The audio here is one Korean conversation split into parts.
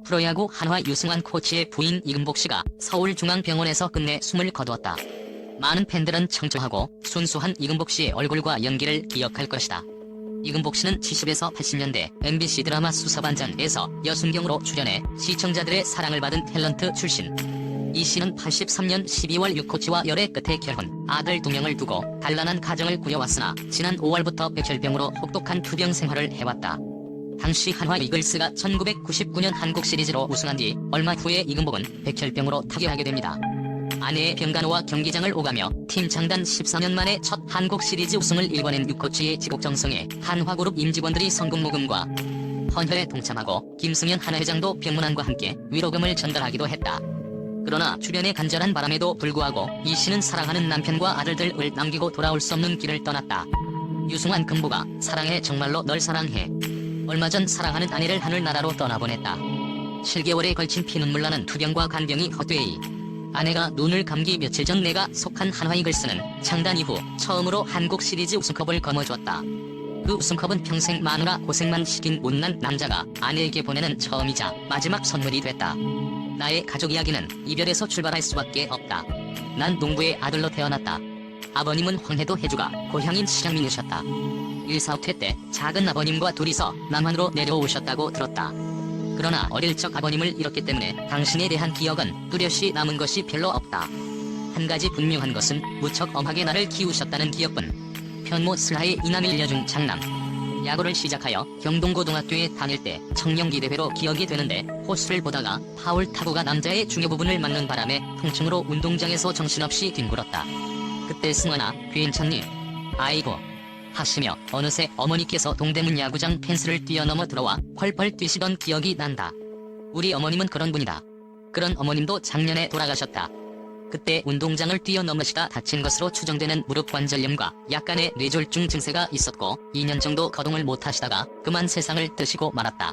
프로야구 한화 유승환 코치의 부인 이금복 씨가 서울중앙병원에서 끝내 숨을 거두었다. 많은 팬들은 청초하고 순수한 이금복 씨의 얼굴과 연기를 기억할 것이다. 이금복 씨는 70에서 80년대 MBC 드라마 수사반전에서 여순경으로 출연해 시청자들의 사랑을 받은 탤런트 출신. 이 씨는 83년 12월 유코치와 열애 끝에 결혼, 아들 2명을 두고 단란한 가정을 꾸려왔으나 지난 5월부터 백혈병으로 혹독한 투병 생활을 해왔다. 당시 한화 이글스가 1999년 한국 시리즈로 우승한 뒤 얼마 후에 이금복은 백혈병으로 타결하게 됩니다. 아내의 병간호와 경기장을 오가며 팀 창단 14년 만에 첫 한국 시리즈 우승을 일궈낸 유코치의 지곡정성에 한화그룹 임직원들이 성금모금과 헌혈에 동참하고 김승현 한화회장도 병문안과 함께 위로금을 전달하기도 했다. 그러나 주변의 간절한 바람에도 불구하고 이 씨는 사랑하는 남편과 아들들을 남기고 돌아올 수 없는 길을 떠났다. 유승환 금보가 사랑해 정말로 널 사랑해. 얼마 전 사랑하는 아내를 하늘나라로 떠나보냈다. 7개월에 걸친 피눈물 나는 투병과 간병이 헛되이 아내가 눈을 감기 며칠 전 내가 속한 한화 이글스는 창단 이후 처음으로 한국 시리즈 우승컵을 거머쥐었다. 그 우승컵은 평생 마누라 고생만 시킨 못난 남자가 아내에게 보내는 처음이자 마지막 선물이 됐다. 나의 가족 이야기는 이별에서 출발할 수밖에 없다. 난 농부의 아들로 태어났다. 아버님은 황해도 해주가 고향인 실향민이셨다. 일사후퇴 때 작은 아버님과 둘이서 남한으로 내려오셨다고 들었다. 그러나 어릴 적 아버님을 잃었기 때문에 당신에 대한 기억은 뚜렷이 남은 것이 별로 없다. 한 가지 분명한 것은 무척 엄하게 나를 키우셨다는 기억뿐. 편모 슬하의 이남일 일녀중 장남. 야구를 시작하여 경동고등학교에 다닐 때 청년기대회로 기억이 되는데 호수를 보다가 파울 타구가 남자의 중요 부분을 맞는 바람에 통증으로 운동장에서 정신없이 뒹굴었다. 그때 승환아 괜찮니? 아이고 하시며 어느새 어머니께서 동대문 야구장 펜스를 뛰어넘어 들어와 펄펄 뛰시던 기억이 난다. 우리 어머님은 그런 분이다. 그런 어머님도 작년에 돌아가셨다. 그때 운동장을 뛰어넘으시다 다친 것으로 추정되는 무릎 관절염과 약간의 뇌졸중 증세가 있었고 2년 정도 거동을 못하시다가 그만 세상을 뜨시고 말았다.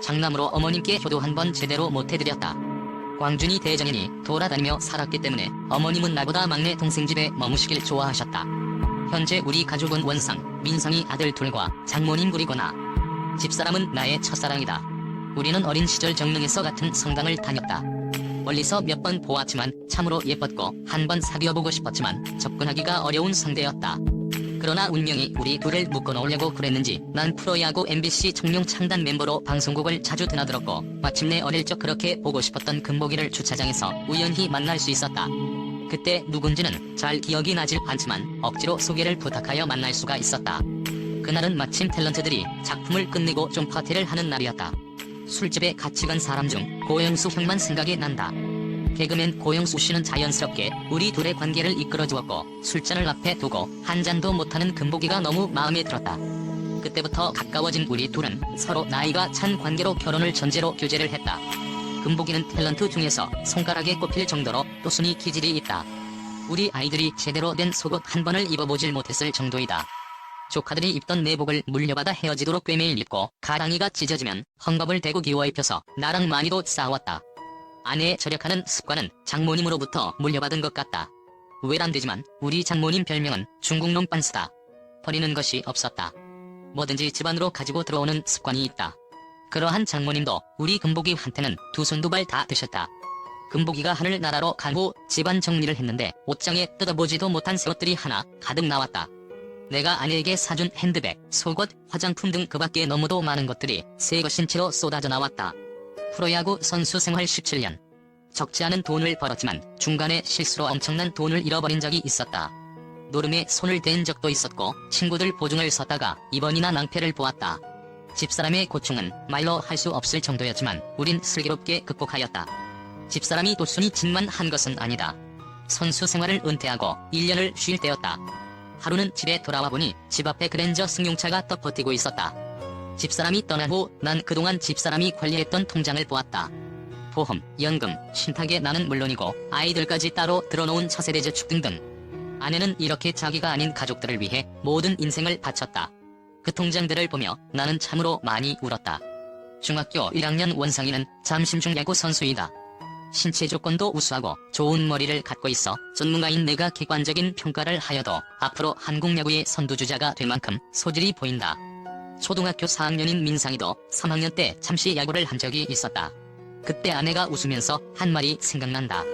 장남으로 어머님께 효도 한 번 제대로 못해드렸다. 광준이 대전이니 돌아다니며 살았기 때문에 어머님은 나보다 막내 동생 집에 머무시길 좋아하셨다. 현재 우리 가족은 원상, 민상이 아들 둘과 장모님 그리거나 집사람은 나의 첫사랑이다. 우리는 어린 시절 정릉에서 같은 성당을 다녔다. 멀리서 몇 번 보았지만 참으로 예뻤고 한 번 사귀어보고 싶었지만 접근하기가 어려운 상대였다. 그러나 운명이 우리 둘을 묶어놓으려고 그랬는지 난 프로야구 MBC 청룡 창단 멤버로 방송국을 자주 드나들었고 마침내 어릴 적 그렇게 보고 싶었던 금복이를 주차장에서 우연히 만날 수 있었다. 그때 누군지는 잘 기억이 나질 않지만 억지로 소개를 부탁하여 만날 수가 있었다. 그날은 마침 탤런트들이 작품을 끝내고 좀 파티를 하는 날이었다. 술집에 같이 간 사람 중 고영수 형만 생각이 난다. 개그맨 고영수 씨는 자연스럽게 우리 둘의 관계를 이끌어주었고 술잔을 앞에 두고 한 잔도 못하는 금복이가 너무 마음에 들었다. 그때부터 가까워진 우리 둘은 서로 나이가 찬 관계로 결혼을 전제로 교제를 했다. 금복이는 탤런트 중에서 손가락에 꼽힐 정도로 또순이 기질이 있다. 우리 아이들이 제대로 된 속옷 한 번을 입어보질 못했을 정도이다. 조카들이 입던 내복을 물려받아 헤어지도록 꿰매일 입고 가랑이가 찢어지면 헝겊을 대고 기워 입혀서 나랑 많이도 싸웠다. 아내의 절약하는 습관은 장모님으로부터 물려받은 것 같다. 외람되지만 우리 장모님 별명은 중국놈 빤스다. 버리는 것이 없었다. 뭐든지 집안으로 가지고 들어오는 습관이 있다. 그러한 장모님도 우리 금복이한테는 두 손 두 발 다 드셨다. 금복이가 하늘나라로 간 후 집안 정리를 했는데 옷장에 뜯어보지도 못한 새 옷들이 하나 가득 나왔다. 내가 아내에게 사준 핸드백, 속옷, 화장품 등 그 밖에 너무도 많은 것들이 새 것인 채로 쏟아져 나왔다. 프로야구 선수 생활 17년. 적지 않은 돈을 벌었지만 중간에 실수로 엄청난 돈을 잃어버린 적이 있었다. 노름에 손을 댄 적도 있었고 친구들 보증을 섰다가 이번이나 낭패를 보았다. 집사람의 고충은 말로 할 수 없을 정도였지만 우린 슬기롭게 극복하였다. 집사람이 도순이 짓만 한 것은 아니다. 선수 생활을 은퇴하고 1년을 쉴 때였다. 하루는 집에 돌아와 보니 집 앞에 그랜저 승용차가 떡 버티고 있었다. 집사람이 떠난 후 난 그동안 집사람이 관리했던 통장을 보았다. 보험, 연금, 신탁에 나는 물론이고 아이들까지 따로 들어놓은 차세대 저축 등등. 아내는 이렇게 자기가 아닌 가족들을 위해 모든 인생을 바쳤다. 그 통장들을 보며 나는 참으로 많이 울었다. 중학교 1학년 원상이는 잠심중 야구 선수이다. 신체 조건도 우수하고 좋은 머리를 갖고 있어 전문가인 내가 객관적인 평가를 하여도 앞으로 한국 야구의 선두주자가 될 만큼 소질이 보인다. 초등학교 4학년인 민상이도 3학년 때 잠시 야구를 한 적이 있었다. 그때 아내가 웃으면서 한 말이 생각난다.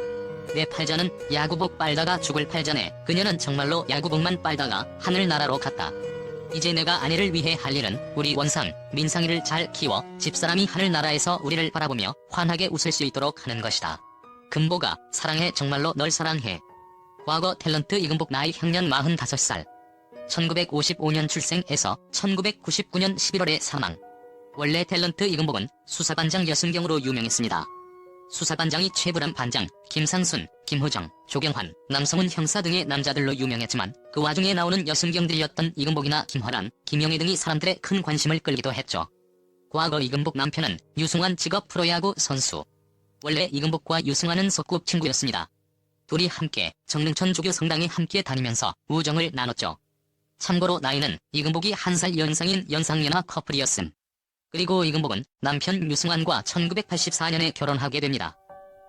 내 팔자는 야구복 빨다가 죽을 팔자네. 그녀는 정말로 야구복만 빨다가 하늘나라로 갔다. 이제 내가 아내를 위해 할 일은 우리 원상, 민상이를 잘 키워 집사람이 하늘나라에서 우리를 바라보며 환하게 웃을 수 있도록 하는 것이다. 금보가 사랑해, 정말로 널 사랑해. 과거 탤런트 이금복 나이 향년 45살. 1955년 출생해서 1999년 11월에 사망. 원래 탤런트 이금복은 수사반장 여순경으로 유명했습니다. 수사반장이 최불암 반장, 김상순, 김호정, 조경환, 남성훈 형사 등의 남자들로 유명했지만 그 와중에 나오는 여순경들이었던 이금복이나 김화란, 김영애 등이 사람들의 큰 관심을 끌기도 했죠. 과거 이금복 남편은 유승환 직업 프로야구 선수. 원래 이금복과 유승환은 소꿉친구였습니다. 둘이 함께 정릉천 조교 성당에 함께 다니면서 우정을 나눴죠. 참고로 나이는 이금복이 1살 연상인 연상연하 커플이었음. 그리고 이금복은 남편 유승환과 1984년에 결혼하게 됩니다.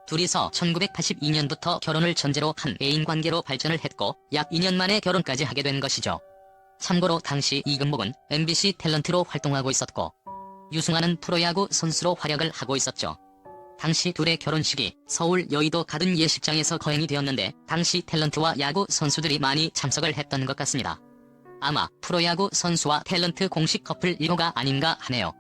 둘이서 1982년부터 결혼을 전제로 한 애인 관계로 발전을 했고 약 2년 만에 결혼까지 하게 된 것이죠. 참고로 당시 이금복은 MBC 탤런트로 활동하고 있었고 유승환은 프로야구 선수로 활약을 하고 있었죠. 당시 둘의 결혼식이 서울 여의도 가든 예식장에서 거행이 되었는데 당시 탤런트와 야구 선수들이 많이 참석을 했던 것 같습니다. 아마 프로야구 선수와 탤런트 공식 커플 1호가 아닌가 하네요.